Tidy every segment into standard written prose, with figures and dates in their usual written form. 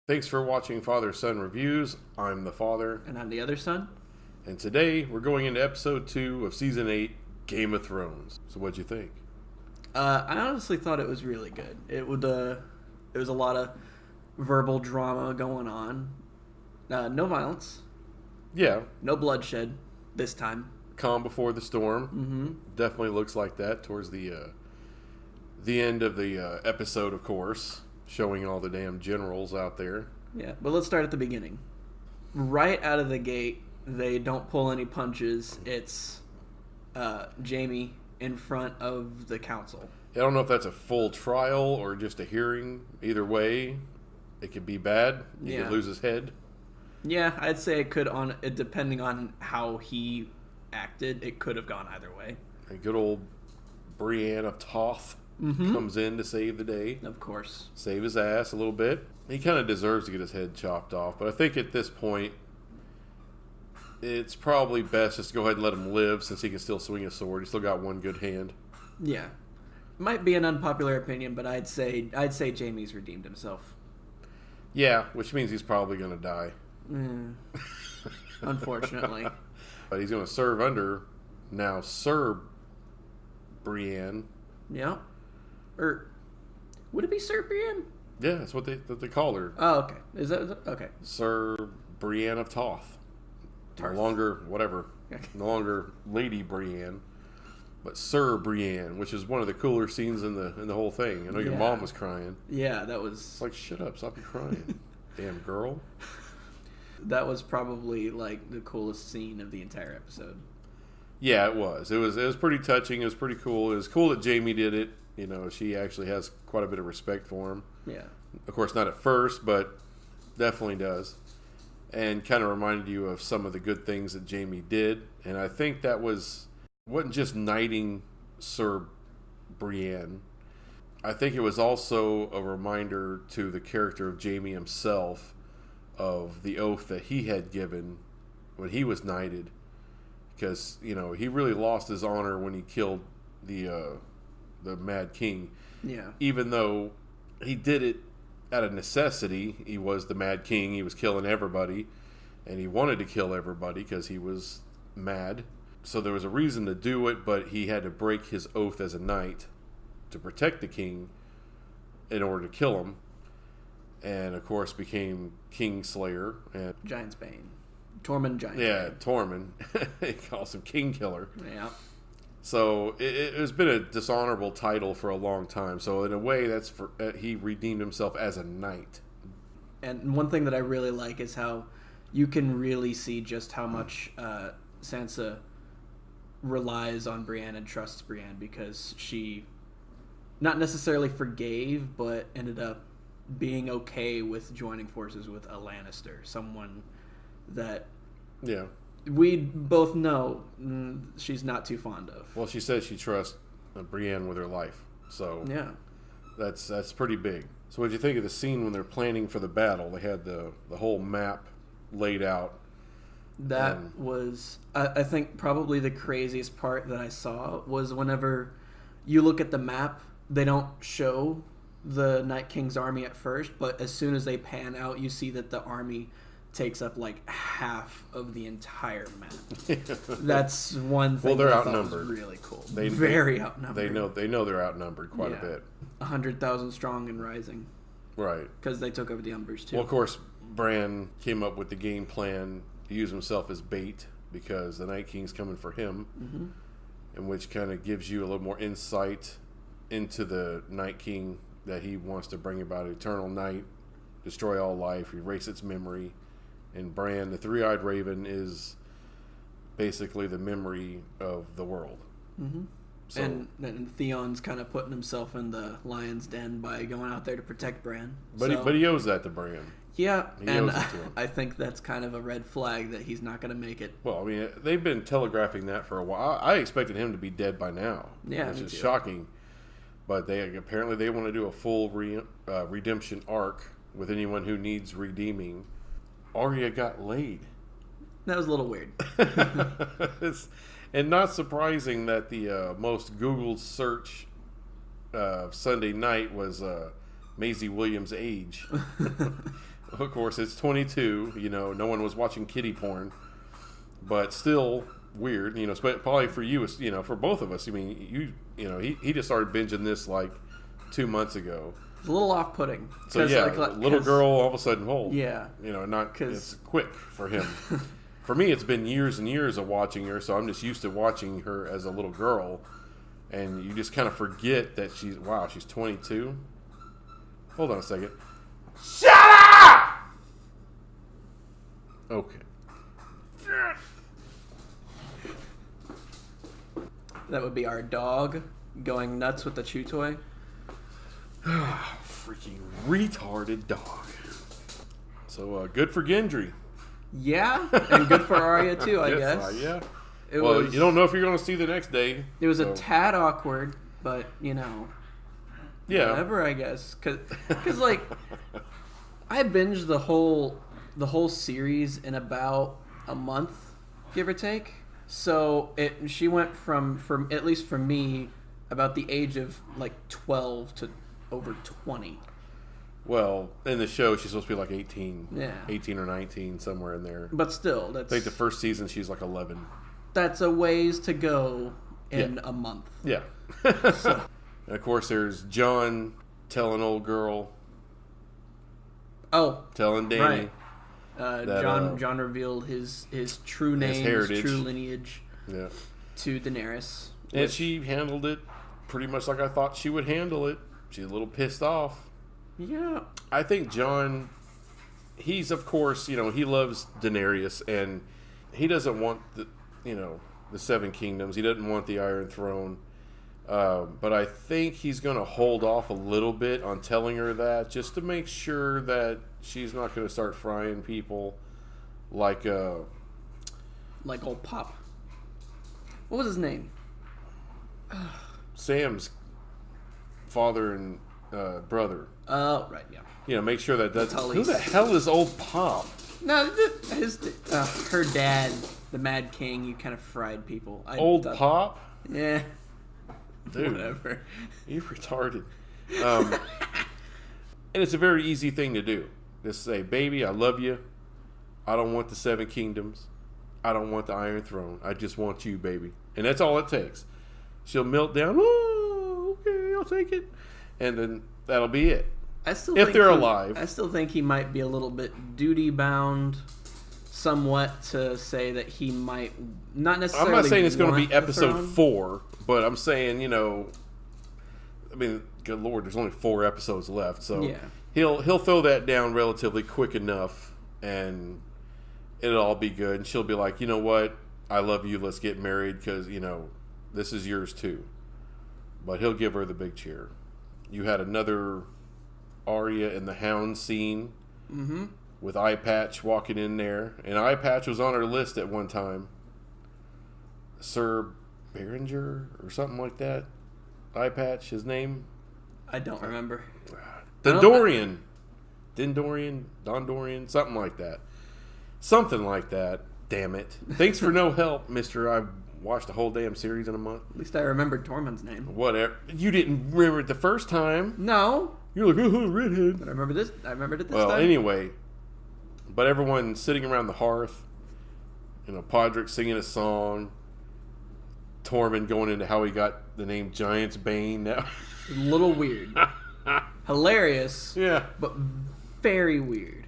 Thanks for watching Father-Son Reviews. I'm the father. And I'm the other son. And today we're going into episode 2 of season 8, Game of Thrones. So what'd you think? I honestly thought it was really good. It was a lot of verbal drama going on. No violence. Yeah. No bloodshed this time. Calm before the storm. Mm-hmm. Definitely looks like that towards the end of the episode, of course. Showing all the damn generals out there. Yeah, but let's start at the beginning. Right out of the gate, they don't pull any punches. It's Jaime in front of the council. I don't know if that's a full trial or just a hearing. Either way, it could be bad. He could lose his head. Yeah, I'd say it could, depending on how he acted, it could have gone either way. A good old Brienne of Toth comes in to save the day. Of course. Save his ass a little bit. He kind of deserves to get his head chopped off, but I think at this point, it's probably best just to go ahead and let him live since he can still swing a sword. He's still got one good hand. Yeah. Might be an unpopular opinion, but I'd say Jaime's redeemed himself. Yeah, which means he's probably going to die. Unfortunately. But he's going to serve under now Sir Brienne. Yeah. Or would it be Sir Brienne? Yeah, that's what they call her. Oh, okay. Is that okay? Sir Brienne of Toth. No longer whatever. No longer Lady Brienne, but Sir Brienne, which is one of the cooler scenes in the whole thing. I know your mom was crying. Yeah, that was. It's like, shut up, stop your crying, damn girl. That was probably like the coolest scene of the entire episode. Yeah, it was. It was pretty touching. It was pretty cool. It was cool that Jaime did it. You know, she actually has quite a bit of respect for him. Yeah. Of course, not at first, but definitely does. And kind of reminded you of some of the good things that Jaime did. And I think that wasn't just knighting Sir Brienne. I think it was also a reminder to the character of Jaime himself of the oath that he had given when he was knighted. Because, you know, he really lost his honor when he killed the Mad King. Yeah. Even though he did it out of necessity. He was the Mad King. He was killing everybody. And he wanted to kill everybody because he was mad. So there was a reason to do it, but he had to break his oath as a knight to protect the king in order to kill him. And, of course, became Kingslayer. And Giant's Bane. Tormund Giant. Yeah, Tormund. He calls him King Killer. Yeah. So it has been a dishonorable title for a long time. So in a way, that's he redeemed himself as a knight. And one thing that I really like is how you can really see just how much Sansa relies on Brienne and trusts Brienne, because she not necessarily forgave, but ended up being okay with joining forces with a Lannister, someone that we both know she's not too fond of. Well, she says she trusts Brienne with her life, so yeah, that's pretty big. So what did you think of the scene when they're planning for the battle? They had the whole map laid out. That was, I think, probably the craziest part that I saw was whenever you look at the map, they don't show the Night King's army at first, but as soon as they pan out, you see that the army takes up like half of the entire map. That's one thing. Well, they're that I thought outnumbered. was really cool. Very outnumbered. They know they're outnumbered quite a bit. 100,000 strong and rising. Right. Because they took over the Umbers too. Well, of course, Bran came up with the game plan to use himself as bait because the Night King's coming for him, and which kind of gives you a little more insight into the Night King, that he wants to bring about eternal night, destroy all life, erase its memory. And Bran, the three-eyed raven, is basically the memory of the world. So, and Theon's kind of putting himself in the lion's den by going out there to protect Bran. But he owes that to Bran. Yeah, he and owes it to him. I think that's kind of a red flag that he's not going to make it. Well, I mean, they've been telegraphing that for a while. I expected him to be dead by now, which is shocking. But apparently they want to do a full redemption arc with anyone who needs redeeming. Arya got laid. That was a little weird. And not surprising that the most Googled search Sunday night was Maisie Williams' age. Of course, it's 22. No one was watching kiddie porn, but still weird. Probably for you, for both of us. I mean, he just started binging this like 2 months ago. It's a little off-putting. So yeah, little girl all of a sudden old. Yeah. It's quick for him. For me, it's been years and years of watching her, so I'm just used to watching her as a little girl, and you just kind of forget that she's 22. Hold on a second. Shut up! Okay. That would be our dog going nuts with the chew toy. Freaking retarded dog. So good for Gendry. Yeah, and good for Arya too, I guess. Yeah. You don't know if you're going to see the next day. It was a tad awkward, but yeah, whatever, I guess. Because like, I binged the whole series in about a month, give or take. So she went from at least for me, about the age of like 12 to over 20. Well, in the show, she's supposed to be like 18. Yeah. 18 or 19, somewhere in there. But still, I think the first season, she's like 11. That's a ways to go in a month. Yeah. So. And of course, there's John telling old girl. Oh. Telling Dany. Right. John revealed his true name, his true lineage to Daenerys. And she handled it pretty much like I thought she would handle it. She's a little pissed off. Yeah. I think John, he's of course, he loves Daenerys, and he doesn't want the Seven Kingdoms. He doesn't want the Iron Throne. But I think he's going to hold off a little bit on telling her that, just to make sure that she's not going to start frying people like old Pop. What was his name? Sam's father and brother. Oh, right, yeah. Make sure that's who the hell is old Pop? No, her dad, the Mad King. You kind of fried people. Pop? Yeah. Dude, whatever. You're retarded. And it's a very easy thing to do. Just say, baby, I love you. I don't want the Seven Kingdoms. I don't want the Iron Throne. I just want you, baby. And that's all it takes. She'll melt down. Oh, okay, I'll take it. And then that'll be it. If they're alive. I still think he might be a little bit duty bound, somewhat, to say that he might not necessarily. I'm not saying it's going to be episode 4, but I'm saying, I mean, good Lord, there's only 4 episodes left, so yeah. He'll throw that down relatively quick enough, and it'll all be good. And she'll be like, you know what, I love you. Let's get married because this is yours too. But he'll give her the big cheer. You had another Arya and the Hound scene with Eye Patch walking in there, and Eye Patch was on her list at one time. Sir Berenger or something like that. Eye Patch, his name? I don't remember. Dondorian, something like that. Something like that. Damn it. Thanks for no help, Mr. I've watched the whole damn series in a month. At least I remembered Tormund's name. Whatever. You didn't remember it the first time. No. You're like, oh, redhead. But I remembered it this time. Well, anyway. But everyone sitting around the hearth. Podrick singing a song. Tormund going into how he got the name Giant's Bane now. A little weird. Hilarious. Yeah. But very weird.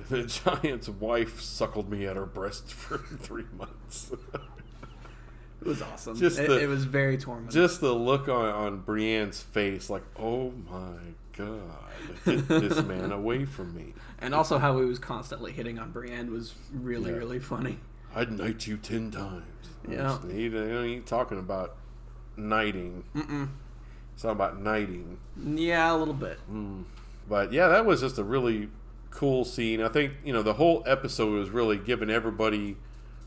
The giant's wife suckled me at her breast for 3 months. It was awesome. It was very Tormund. Just the look on Brienne's face, like, oh my god, get this man away from me. And also how he was constantly hitting on Brienne was really, really funny. I'd knight you 10 times. Yeah. He ain't talking about knighting. It's not about knighting. Yeah, a little bit. But yeah, that was just a really cool scene. I think, the whole episode was really giving everybody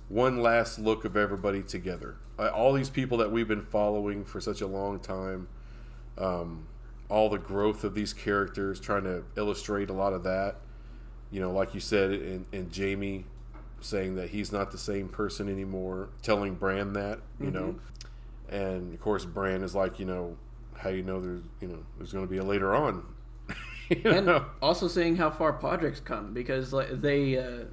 one last look of everybody together. All these people that we've been following for such a long time. All the growth of these characters, trying to illustrate a lot of that. Like you said, and Jaime saying that he's not the same person anymore, telling Bran that, and of course Bran is like, how there's going to be a later on. And know? also seeing how far Podrick's come, because like they,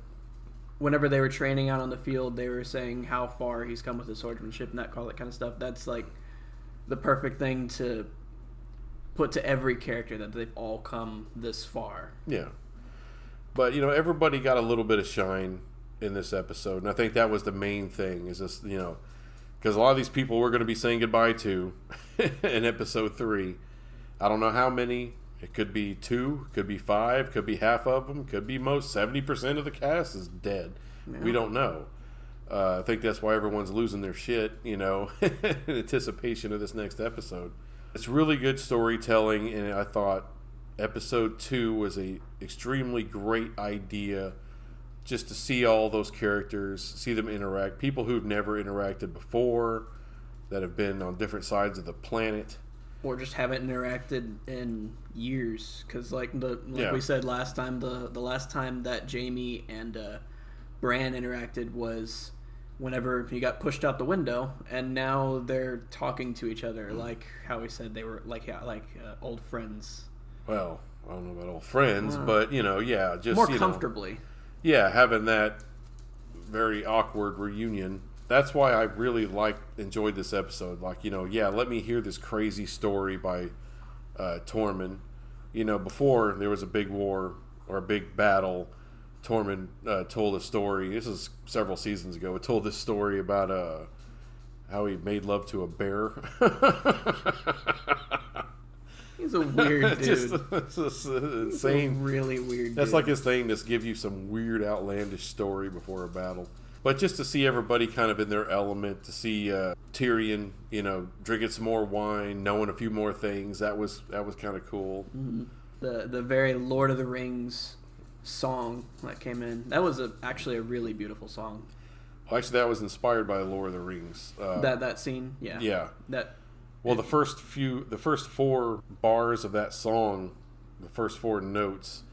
whenever they were training out on the field, they were saying how far he's come with his swordsmanship and all that kind of stuff. That's like the perfect thing to put to every character, that they've all come this far. Yeah. But, everybody got a little bit of shine in this episode. And I think that was the main thing, is this, because a lot of these people we're going to be saying goodbye to in episode 3. I don't know how many. It could be 2, could be 5, could be half of them, could be 70% of the cast is dead. Yeah. We don't know. I think that's why everyone's losing their shit, in anticipation of this next episode. It's really good storytelling, and I thought episode 2 was a extremely great idea, just to see all those characters, see them interact. People who've never interacted before, that have been on different sides of the planet. Or just haven't interacted in years. Because we said last time, the last time that Jaime and Bran interacted was whenever he got pushed out the window, and now they're talking to each other like how we said they were like old friends. Well, I don't know about old friends, but just more comfortably. Having that very awkward reunion. That's why I really enjoyed this episode. Let me hear this crazy story by Tormund. Before there was a big war or a big battle, Tormund told a story. This is several seasons ago. It told this story about how he made love to a bear. He's a weird dude. Just insane. Really weird dude. That's like his thing, just give you some weird, outlandish story before a battle. But just to see everybody kind of in their element, to see Tyrion, drinking some more wine, knowing a few more things, that was kind of cool. Mm-hmm. The very Lord of the Rings song that came in, that was actually a really beautiful song. Well, actually, that was inspired by Lord of the Rings. That scene, yeah. Yeah. The first 4 bars of that song, the first 4 notes,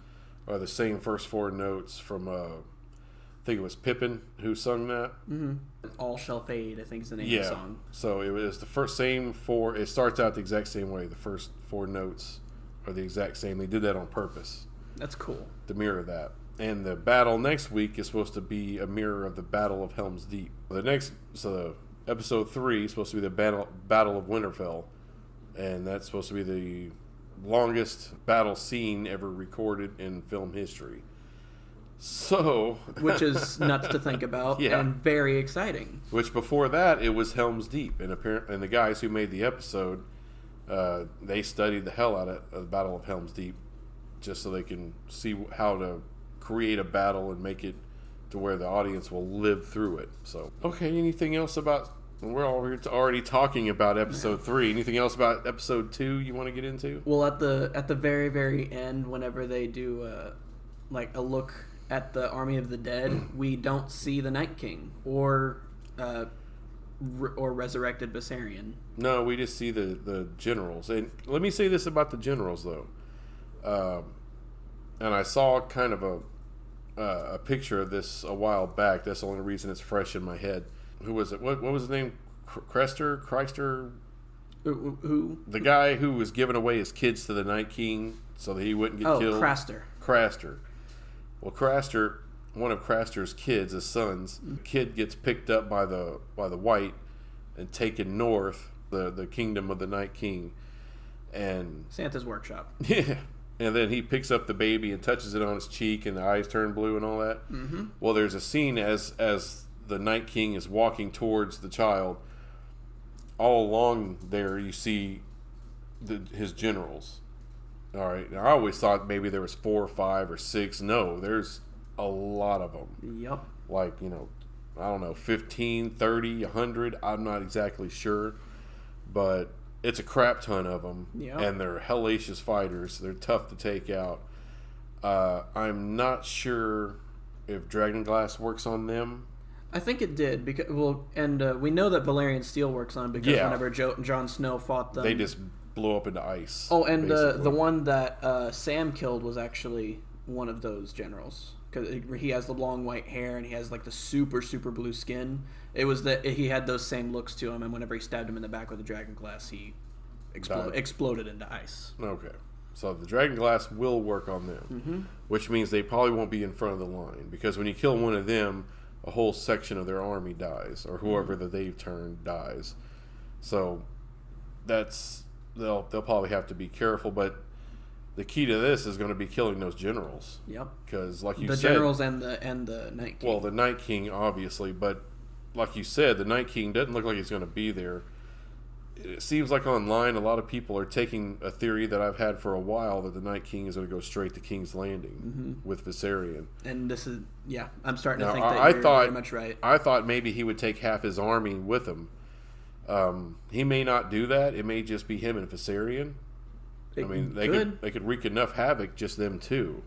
are the same first 4 notes from I think it was Pippin who sung that. Mm-hmm. All Shall Fade, I think is the name of the song. So it was the same 4. It starts out the exact same way. The first 4 notes are the exact same. They did that on purpose. That's cool. To mirror that. And the battle next week is supposed to be a mirror of the Battle of Helm's Deep. Episode 3 is supposed to be the Battle of Winterfell. And that's supposed to be the longest battle scene ever recorded in film history. So, which is nuts to think about, and very exciting. Which before that, it was Helm's Deep, and the guys who made the episode, they studied the hell out of the Battle of Helm's Deep, just so they can see how to create a battle and make it to where the audience will live through it. So, okay, anything else about? We're already talking about episode 3. Anything else about episode 2 you want to get into? Well, at the very, very end, whenever they do a look at the Army of the Dead, we don't see the Night King or resurrected Viserion. No, we just see the generals. And let me say this about the generals, though. And I saw kind of a picture of this a while back. That's the only reason it's fresh in my head. Who was it? What was his name? Chrysler? Who? The guy who was giving away his kids to the Night King so that he wouldn't get killed. Craster. Well, Craster, one of Craster's kids, his sons, the kid gets picked up by the White and taken north, the kingdom of the Night King, and Santa's workshop. Yeah, and then he picks up the baby and touches it on his cheek, and the eyes turn blue and all that. Mm-hmm. Well, there's a scene as the Night King is walking towards the child. All along there, you see his generals. All right. Now, I always thought maybe there was 4 or 5 or 6. No, there's a lot of them. Yep. Like, I don't know, 15, 30, 100. I'm not exactly sure. But it's a crap ton of them. Yep. And they're hellacious fighters. They're tough to take out. I'm not sure if Dragonglass works on them. I think it did. We know that Valyrian Steel works on because whenever Jon Snow fought them, they just blow up into ice. Oh, and the one that Sam killed was actually one of those generals, because he has the long white hair and he has like the super blue skin. It was that he had those same looks to him, and whenever he stabbed him in the back with a dragon glass, he exploded into ice. Okay. So the dragon glass will work on them, which means they probably won't be in front of the line, because when you kill one of them, a whole section of their army dies, or whoever that they've turned dies. So they'll probably have to be careful, but the key to this is going to be killing those generals. Yep. Because like you said, the generals and the Night King. Well, the Night King obviously, but like you said, the Night King doesn't look like he's going to be there. It seems like online a lot of people are taking a theory that I've had for a while, that the Night King is going to go straight to King's Landing with Viserion. And this is, I'm starting to think that you're very much right. I thought maybe he would take half his army with him. He may not do that. It may just be him and Viserion. They could wreak enough havoc, just them two.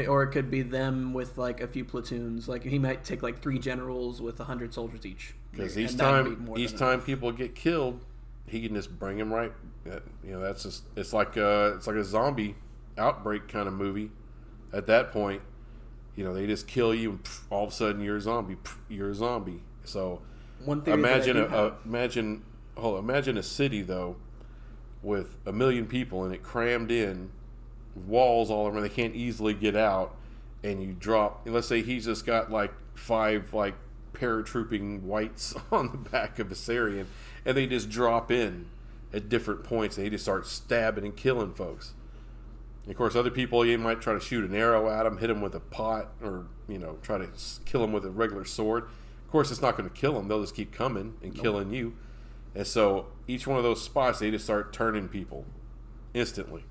Or it could be them with like a few platoons. Like he might take like 3 generals with 100 soldiers each. Because each time people get killed, he can just bring them right. That's just it's like a zombie outbreak kind of movie. At that point, they just kill you, and all of a sudden you're a zombie. You're a zombie. So imagine a city though with 1 million people and it crammed in, walls all around. They can't easily get out, and you drop. Let's say he's just got like 5 paratrooping whites on the back of Viserion, and they just drop in at different points, and they just start stabbing and killing folks. And of course, other people, you might try to shoot an arrow at them, hit them with a pot, or try to kill them with a regular sword. Of course, it's not going to kill them. They'll just keep coming and killing you. And so each one of those spots, they just start turning people instantly.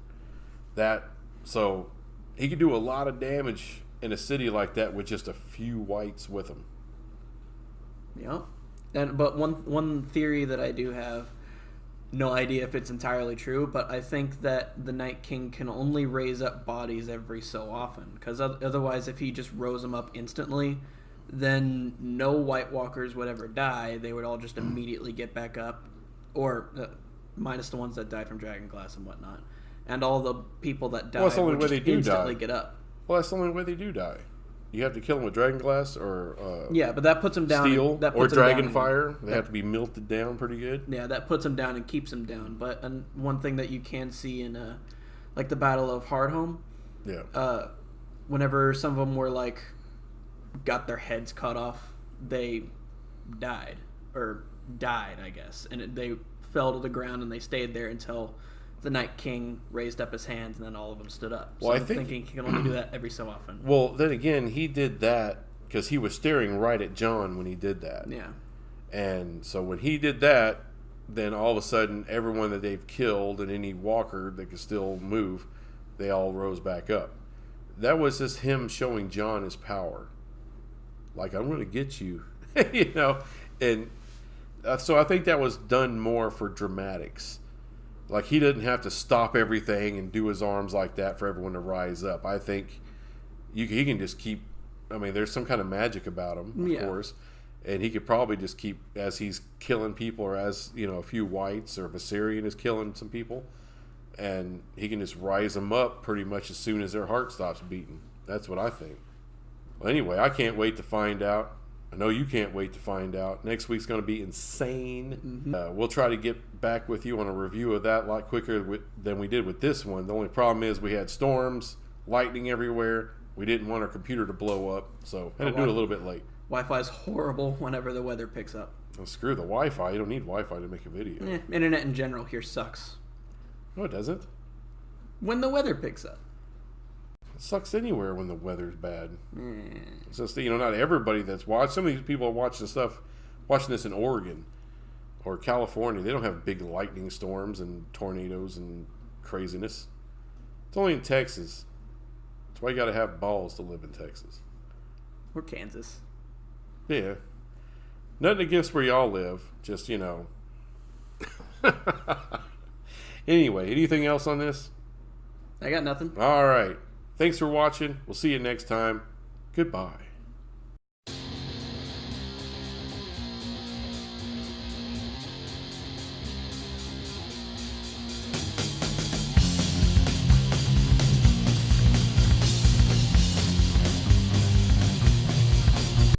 So he could do a lot of damage in a city like that with just a few whites with him. Yeah. But one theory that I do have, no idea if it's entirely true, but I think that the Night King can only raise up bodies every so often. Because otherwise, if he just rose them up instantly, then no White Walkers would ever die. They would all just immediately get back up, or minus the ones that died from Dragonglass and whatnot. And all the people that die would just instantly get up. Well, that's the only way they do die. You have to kill them with Dragonglass or but that puts them down. Steel or Dragonfire. They have to be melted down pretty good. Yeah, that puts them down and keeps them down. But one thing that you can see in like the Battle of Hardhome, whenever some of them were got their heads cut off, they died, I guess, and they fell to the ground and they stayed there until the Night King raised up his hands, and then all of them stood up. So I'm thinking he can only do that every so often. Well, then again, he did that because he was staring right at Jon when he did that. Yeah. And so when he did that, then all of a sudden, everyone that they've killed and any walker that could still move, they all rose back up. That was just him showing Jon his power. Like, I'm going to get you, And so I think that was done more for dramatics. Like, he didn't have to stop everything and do his arms like that for everyone to rise up. I think he can just keep... there's some kind of magic about him, of course. And he could probably just keep, as he's killing people, or as, a few whites, or Viserion is killing some people, and he can just rise them up pretty much as soon as their heart stops beating. That's what I think. Well, anyway, I can't wait to find out. I know you can't wait to find out. Next week's going to be insane. We'll try to get back with you on a review of that a lot quicker than we did with this one. The only problem is we had storms, lightning everywhere. We didn't want our computer to blow up, so had to do it a little bit late. Wi-Fi is horrible whenever the weather picks up. Well, screw the Wi-Fi. You don't need Wi-Fi to make a video. Internet in general here sucks. No, it doesn't. When the weather picks up. It sucks anywhere when the weather's bad. It's just, not everybody that's watched. Some of these people are watching this in Oregon or California. They don't have big lightning storms and tornadoes and craziness. It's only in Texas. That's why you got to have balls to live in Texas. Or Kansas. Yeah. Nothing against where y'all live. Just, Anyway, anything else on this? I got nothing. All right. Thanks for watching. We'll see you next time. Goodbye.